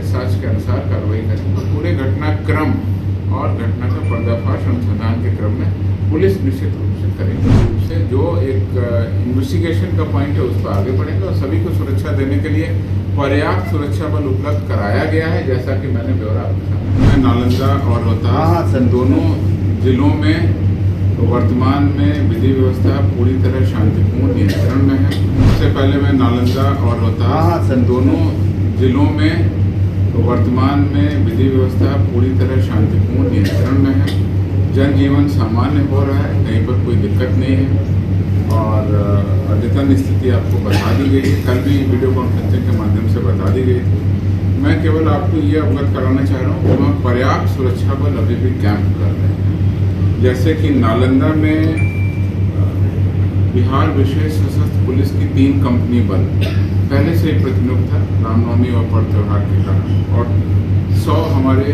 साक्ष्य के अनुसार कार्रवाई करें। तो पूरे घटनाक्रम और घटना का पर्दाफाश अनुसंधान के क्रम में पुलिस निश्चित रूप से करेगी। रूप से जो एक इन्वेस्टिगेशन का पॉइंट है उस पर आगे बढ़ेगा और सभी को सुरक्षा देने के लिए पर्याप्त सुरक्षा बल उपलब्ध कराया गया है, जैसा कि मैंने ब्यौरा आपके सामने। नालंदा और रोहतास दोनों जिलों में वर्तमान में विधि व्यवस्था पूरी तरह शांतिपूर्ण नियंत्रण में है। सबसे पहले मैं नालंदा और रोहतास दोनों जिलों में वर्तमान में विधि व्यवस्था पूरी तरह शांतिपूर्ण नियंत्रण में है। जनजीवन सामान्य हो रहा है, कहीं पर कोई दिक्कत नहीं है और अद्यतन स्थिति आपको बता दी गई है। कल भी वीडियो कॉन्फ्रेंसिंग के माध्यम से बता दी गई थी। मैं केवल आपको ये अवगत कराना चाह रहा हूँ कि वहाँ पर्याप्त सुरक्षा बल अभी भी कैंप कर रहे हैं। जैसे कि नालंदा में बिहार विशेष सशस्त्र पुलिस की 3 कंपनी बल पहले से ही प्रतिनियुक्त था रामनवमी और पर्व त्योहार के कारण, और 100 हमारे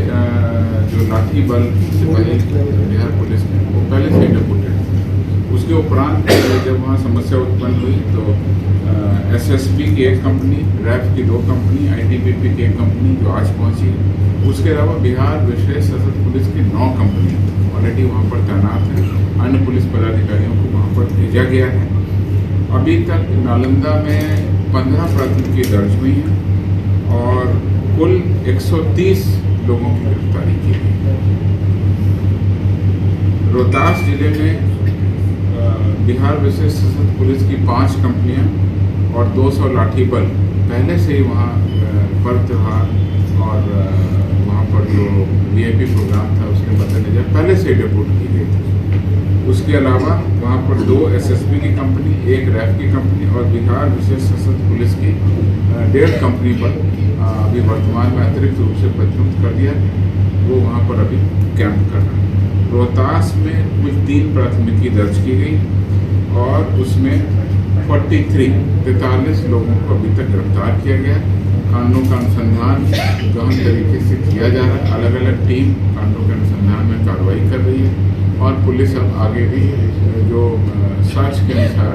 जो लाठी बल सिपाही बिहार पुलिस में वो पहले से ही डिप्यूटेड थे। उसके उपरांत जब वहाँ समस्या उत्पन्न हुई तो एसएसपी की 1 कंपनी, रैफ की 2 कंपनी, आईटीबीपी की 1 कंपनी जो आज पहुँची। उसके अलावा बिहार विशेष सशस्त्र पुलिस की 9 कंपनियाँ ऑलरेडी वहाँ पर तैनात हैं। अन्य पुलिस पदाधिकारियों को वहाँ पर भेजा गया है। अभी तक नालंदा में 15 प्राथमिकी दर्ज हुई हैं और कुल 130 लोगों की गिरफ्तारी की गई। रोहतास जिले में बिहार विशेष सशस्त्र पुलिस की 5 कंपनियां और 200 लाठी बल पहले से ही वहाँ पर्व त्योहार और वहाँ पर जो वीआईपी प्रोग्राम था उसके मद्देनजर पहले से ही डिप्यूट की गई थी। उसके अलावा वहाँ पर 2 एसएसबी की कंपनी, 1 रैफ की कंपनी और बिहार विशेष सशस्त्र पुलिस की 1.5 कंपनी पर अभी वर्तमान में अतिरिक्त रूप से प्रतिनियुक्त कर दिया। वो वहाँ पर अभी कैंप कर रहे हैं। रोहतास में कुल 3 प्राथमिकी दर्ज की गई और उसमें 43 लोगों को अभी तक गिरफ्तार किया गया। कांडों का अनुसंधान गहन तरीके से किया जा रहा है। अलग अलग टीम कांडों के अनुसंधान में कार्रवाई कर रही है और पुलिस अब आगे भी जो साक्ष्य के अनुसार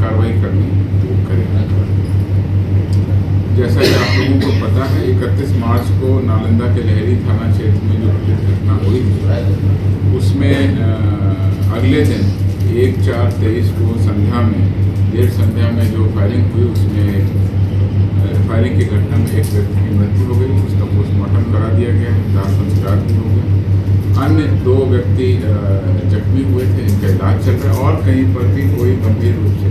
कार्रवाई करनी वो करेगी। जैसा कि आप लोगों को पता है 31 मार्च को नालंदा के लहरी थाना क्षेत्र में जो घटना हुई थी उसमें अगले दिन 1/4/23 को संध्या में देर संध्या में जो फायरिंग हुई उसमें फायरिंग की घटना में 1 व्यक्ति की मृत्यु हो गई। उसका पोस्टमार्टम करा दिया गया है, दाह संस्कार भी हो गया। अन्य 2 व्यक्ति जख्मी हुए थे, इनका इलाज चल रहा है और कहीं पर भी कोई गंभीर रूप से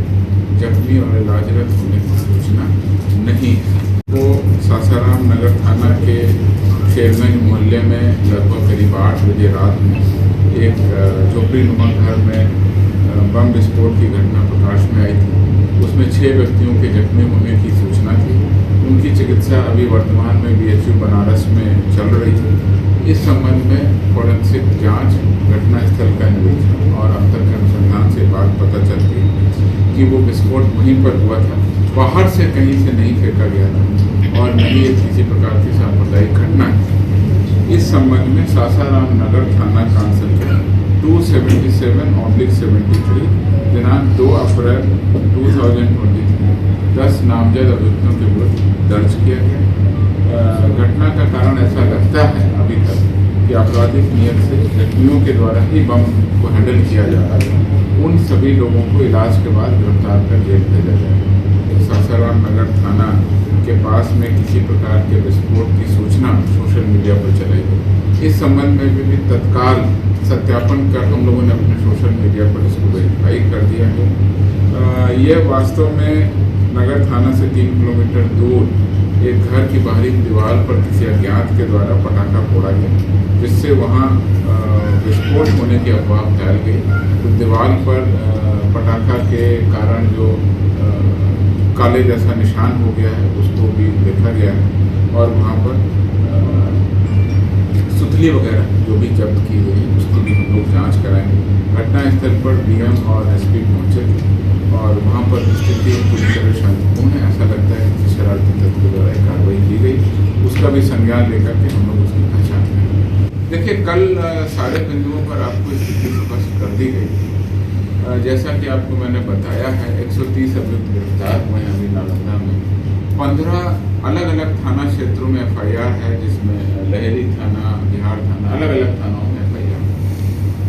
जख्मी और इलाजरत होने की सूचना नहीं है। तो सासाराम नगर थाना के शेरगंज मोहल्ले में लगभग करीब 8 बजे रात में एक झोपड़ी नुमा घर में बम विस्फोट की घटना प्रकाश में आई थी। उसमें 6 व्यक्तियों के जख्मी होने की सूचना थी। उनकी चिकित्सा अभी वर्तमान में बीएचयू बनारस में चल रही थी। इस संबंध में फोरेंसिक जांच, घटनास्थल का निरीक्षण और अब तक के अनुसंधान से बात पता चलती है कि वो विस्फोट वहीं पर हुआ था, बाहर से कहीं से नहीं फेंका गया था और न ही किसी प्रकार की सांप्रदायिक घटना है। इस संबंध में सासाराम नगर थाना काउंसिल के 277/73 दिनांक 2 अप्रैल 2023 10 नामजद अभियुक्तों के विरुद्ध दर्ज किया गया। घटना का कारण ऐसा लगता है अभी तक कि आपराधिक नियत से जख्मियों के द्वारा ही बम को हैंडल किया जा रहा है। उन सभी लोगों को इलाज के बाद गिरफ्तार कर जेल भेजा जाएगा। सासाराम नगर थाना के पास में किसी प्रकार के विस्फोट की सूचना सोशल मीडिया पर चलाई गई। इस संबंध में भी तत्काल सत्यापन कर हम लोगों ने अपने सोशल मीडिया पर इसको वेरीफाई कर दिया है। ये वास्तव में नगर थाना से 3 किलोमीटर दूर एक घर की बाहरी दीवार पर किसी अज्ञात के द्वारा पटाखा फोड़ा गया, जिससे वहाँ विस्फोट होने की अफवाह फैल गई। तो दीवार पर पटाखा के कारण जो काले जैसा निशान हो गया है उसको भी देखा गया है और वहाँ पर सुतली वगैरह जो भी जब्त की गई उसकी भी हम लोग जाँच कराएंगे। घटनास्थल पर डीएम और एसपी पहुँचे और वहाँ पर स्थिति पूरी तरह शांतिपूर्ण है। ऐसा लगता है कि शरारती तत्व के द्वारा कार्रवाई की गई, उसका भी संज्ञान लेकर के हम लोग उसकी पहचान करेंगे। देखिए, कल सारे बिंदुओं पर आपको स्थिति स्पष्ट कर दी गई। जैसा कि आपको मैंने बताया है 130 अभियुक्त गिरफ्तार हुए हैं अभी नालंदा में 15 अलग अलग थाना क्षेत्रों में FIR है, जिसमें लहरी थाना, बिहार थाना, अलग अलग थानाओं में FIR।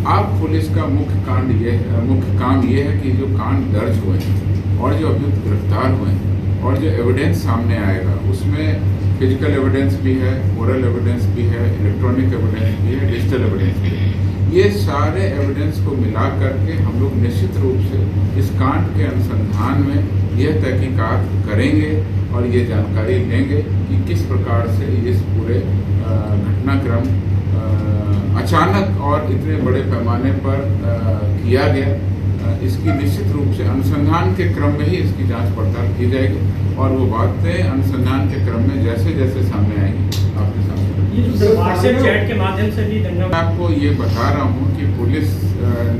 अब पुलिस का मुख्य काम ये है कि जो कांड दर्ज हुए हैं और जो अभियुक्त गिरफ्तार हुए हैं और जो एविडेंस सामने आएगा उसमें फिजिकल एविडेंस भी है, ओरल एविडेंस भी है, इलेक्ट्रॉनिक एविडेंस भी है, डिजिटल एविडेंस भी है। ये सारे एविडेंस को मिला करके हम लोग निश्चित रूप से इस कांड के अनुसंधान में यह तहकीकात करेंगे और ये जानकारी लेंगे कि किस प्रकार से इस पूरे घटनाक्रम अचानक और इतने बड़े पैमाने पर किया गया। इसकी निश्चित रूप से अनुसंधान के क्रम में ही इसकी जांच पड़ताल की जाएगी और वो बातें अनुसंधान के क्रम में जैसे जैसे सामने आएंगी आपके सामने। व्हाट्सएप चैट के माध्यम से भी मैं आपको ये बता रहा हूँ कि पुलिस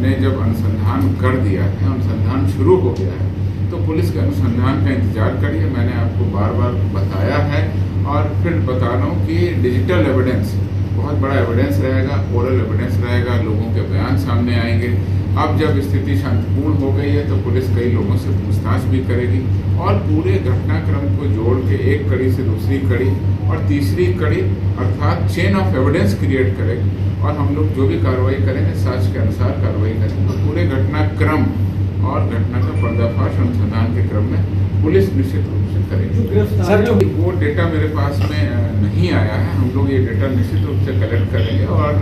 ने जब अनुसंधान कर दिया है, अनुसंधान शुरू हो गया है, तो पुलिस के अनुसंधान का इंतजार करिए। मैंने आपको बार बार बताया है और फिर बता रहा हूँ कि डिजिटल एविडेंस बहुत बड़ा एविडेंस रहेगा, ओरल एविडेंस रहेगा, लोगों के बयान सामने आएंगे। अब जब स्थिति शांतिपूर्ण हो गई है तो पुलिस कई लोगों से पूछताछ भी करेगी और पूरे घटनाक्रम को जोड़ के एक कड़ी से दूसरी कड़ी और तीसरी कड़ी अर्थात चेन ऑफ एविडेंस क्रिएट करेगी और हम लोग जो भी कार्रवाई करेंगे साक्ष्य के अनुसार कार्रवाई करेंगे। पूरे घटनाक्रम और घटना का पर्दाफाश अनुसंधान के क्रम में पुलिस निश्चित रूप से करेगी। सर, जो वो डेटा मेरे पास में नहीं आया है, हम लोग ये डेटा निश्चित रूप से कलेक्ट करेंगे और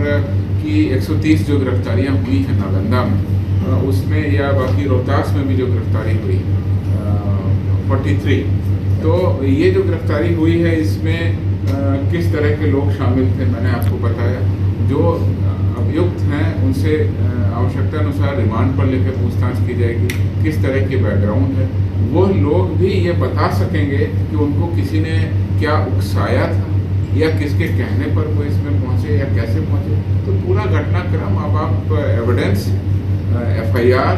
कि 130 जो गिरफ्तारियां हुई हैं नालंदा में, उसमें या बाकी रोहतास में भी जो गिरफ्तारी हुई 43, तो ये जो गिरफ्तारी हुई है इसमें किस तरह के लोग शामिल थे मैंने आपको बताया। जो अभियुक्त हैं उनसे आवश्यकता अनुसार रिमांड पर लेकर पूछताछ की जाएगी, किस तरह की बैकग्राउंड है। वो लोग भी ये बता सकेंगे कि उनको किसी ने क्या उकसाया था या किसके कहने पर वो इसमें पहुंचे या कैसे पहुंचे। तो पूरा घटनाक्रम अब आप एविडेंस, FIR,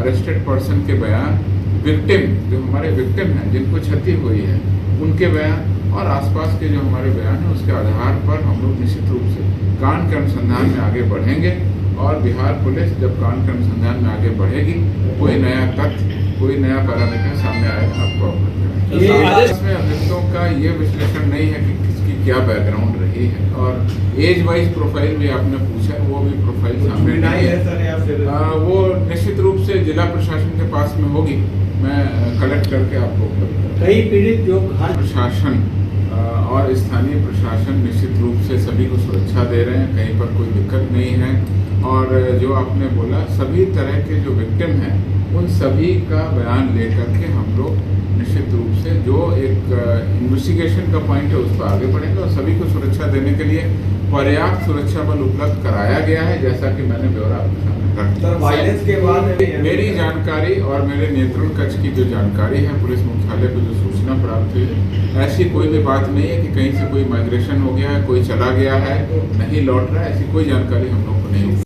अरेस्टेड पर्सन के बयान, विक्टिम जो हमारे विक्टिम हैं जिनको क्षति हुई है उनके बयान और आसपास के जो हमारे बयान हैं उसके आधार पर हम लोग निश्चित रूप से कांड के अनुसंधान में आगे बढ़ेंगे। और बिहार पुलिस जब कांड के अनुसंधान में आगे बढ़ेगी, कोई नया तथ्य, कोई नया पैरामीटर सामने आएगा आपको अवगत करेंगे। इसमें अभियुक्तों का ये विश्लेषण नहीं है कि किसकी क्या बैकग्राउंड रही है और एज वाइज प्रोफाइल भी आपने पूछा, वो भी प्रोफाइल सामने नहीं है। वो निश्चित रूप से जिला प्रशासन के पास में होगी, मैं कलेक्ट करके आपको कई पीड़ित जो प्रशासन और स्थानीय प्रशासन निश्चित रूप से सभी को सुरक्षा दे रहे हैं, कहीं पर कोई दिक्कत नहीं है। और जो आपने बोला सभी तरह के जो विक्टिम हैं उन सभी का बयान लेकर के हम लोग निश्चित रूप से जो एक इन्वेस्टिगेशन का पॉइंट है उस पर आगे बढ़ेंगे और सभी को सुरक्षा देने के लिए पर्याप्त सुरक्षा बल उपलब्ध कराया गया है, जैसा कि मैंने ब्यौरा आपके सामने रख दिया। वायलेंस के बाद मेरी जानकारी और मेरे नियंत्रण कक्ष की जो जानकारी है, पुलिस मुख्यालय को जो सूचना प्राप्त हुई है, ऐसी कोई भी बात नहीं है कि कहीं से कोई माइग्रेशन हो गया है, कोई चला गया है, नहीं लौट रहा है, ऐसी कोई जानकारी हम लोग को नहीं।